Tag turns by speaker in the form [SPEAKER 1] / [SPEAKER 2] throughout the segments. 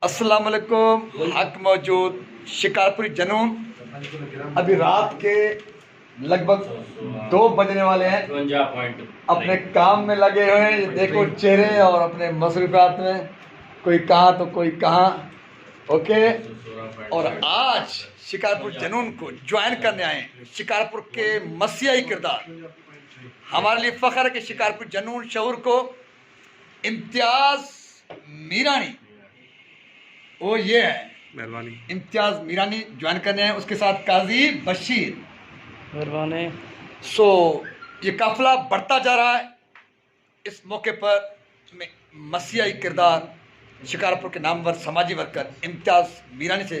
[SPEAKER 1] अस्सलाम वालेकुम। हक मौजूद शिकारपुरी जनून अभी रात के लगभग 2 बजने वाले हैं। अपने काम में लगे हुए हैं। ये देखो चेहरे और अपने मसरूफियात में, कोई कहाँ तो कोई कहाँ। ओके, और आज शिकारपुर जनून को ज्वाइन करने आए हैं शिकारपुर के मसीहाई किरदार। हमारे लिए फ़ख्र है कि शिकारपुर जनून शहर को इम्तियाज़ मीरानी, वो ये है मेहरबानी, इम्तियाज़ मीरानी ज्वाइन करने हैं, उसके साथ काजी बशीर
[SPEAKER 2] मेहरबानी।
[SPEAKER 1] ये काफिला बढ़ता जा रहा है। इस मौके पर मसीहाई किरदार शिकारपुर के नामवर समाजी वर्कर इम्तियाज़ मीरानी से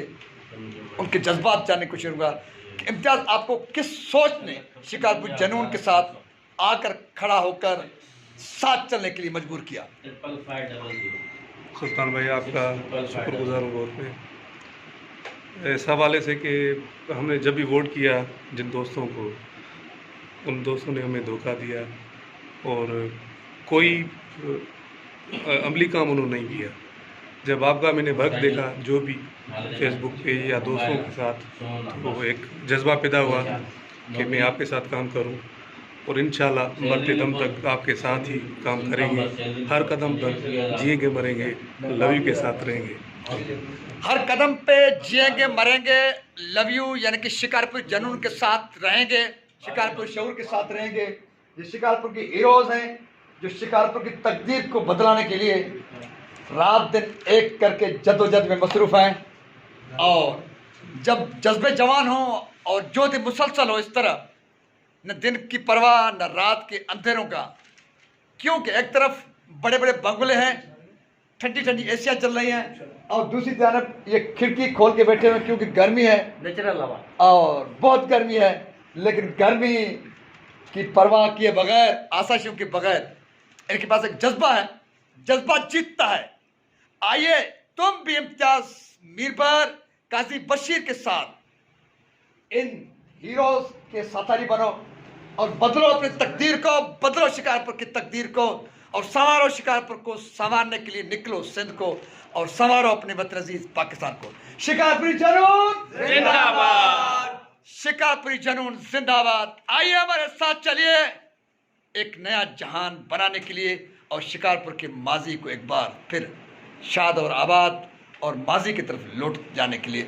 [SPEAKER 1] उनके जज्बात जानने को शुरू हुआ कि इम्तियाज़, आपको किस सोच ने शिकारपुर जनून के साथ आकर खड़ा होकर साथ चलने के लिए मजबूर किया?
[SPEAKER 3] सुल्तान भाई, आपका शुक्रगुजार हूँ बहुत मैं इस हवाले से कि हमने जब भी वोट किया जिन दोस्तों को, उन दोस्तों ने हमें धोखा दिया और कोई अमली काम उन्होंने नहीं किया। जब आपका मैंने वर्क देखा जो भी फेसबुक पे या दोस्तों के साथ, तो एक जज्बा पैदा हुआ कि मैं आपके साथ काम करूं और इंशाल्लाह मरते दम तक आपके साथ ही काम करेंगे। हर कदम पर जिएंगे मरेंगे, लव यू के साथ रहेंगे।
[SPEAKER 1] हर कदम पे जिएंगे मरेंगे, लव यू, यानी कि शिकारपुर जनून के साथ रहेंगे, शिकारपुर शहर के साथ रहेंगे। ये शिकारपुर के हीरोज़ हैं जो शिकारपुर की तकदीर को बदलाने के लिए रात दिन एक करके जद्दोजहद में मसरूफ़ हैं। और जब जज्बे जवान हो और ज्योति मुसलसल हो, इस तरह न दिन की परवाह न रात के अंधेरों का, क्योंकि एक तरफ बड़े बड़े बंगले हैं, ठंडी ठंडी एसियाँ चल रही हैं, और दूसरी तरफ ये खिड़की खोल के बैठे हुए क्योंकि गर्मी है, नेचुरल हवा, और बहुत गर्मी है। लेकिन गर्मी की परवाह किए बगैर, आसाइयों के बगैर, इनके पास एक जज्बा है, जज्बा जीतता है। आइए तुम भी इम्तियाज़ मीरबर, काजी बशीर के साथ इन हीरोज के साथी बनो और बदलो अपनी तकदीर को, बदलो शिकारपुर की तकदीर को, और संवारो शिकारपुर को संवारने के लिए निकलो सिंध को, और संवारो अपने वतन अजीज पाकिस्तान को। शिकारपुरी जनून जिंदाबाद, शिकारपुरी जनून जिंदाबाद। आइए हमारे साथ चलिए एक नया जहान बनाने के लिए और शिकारपुर के माजी को एक बार फिर शाद और आबाद और माजी की तरफ लौट जाने के लिए।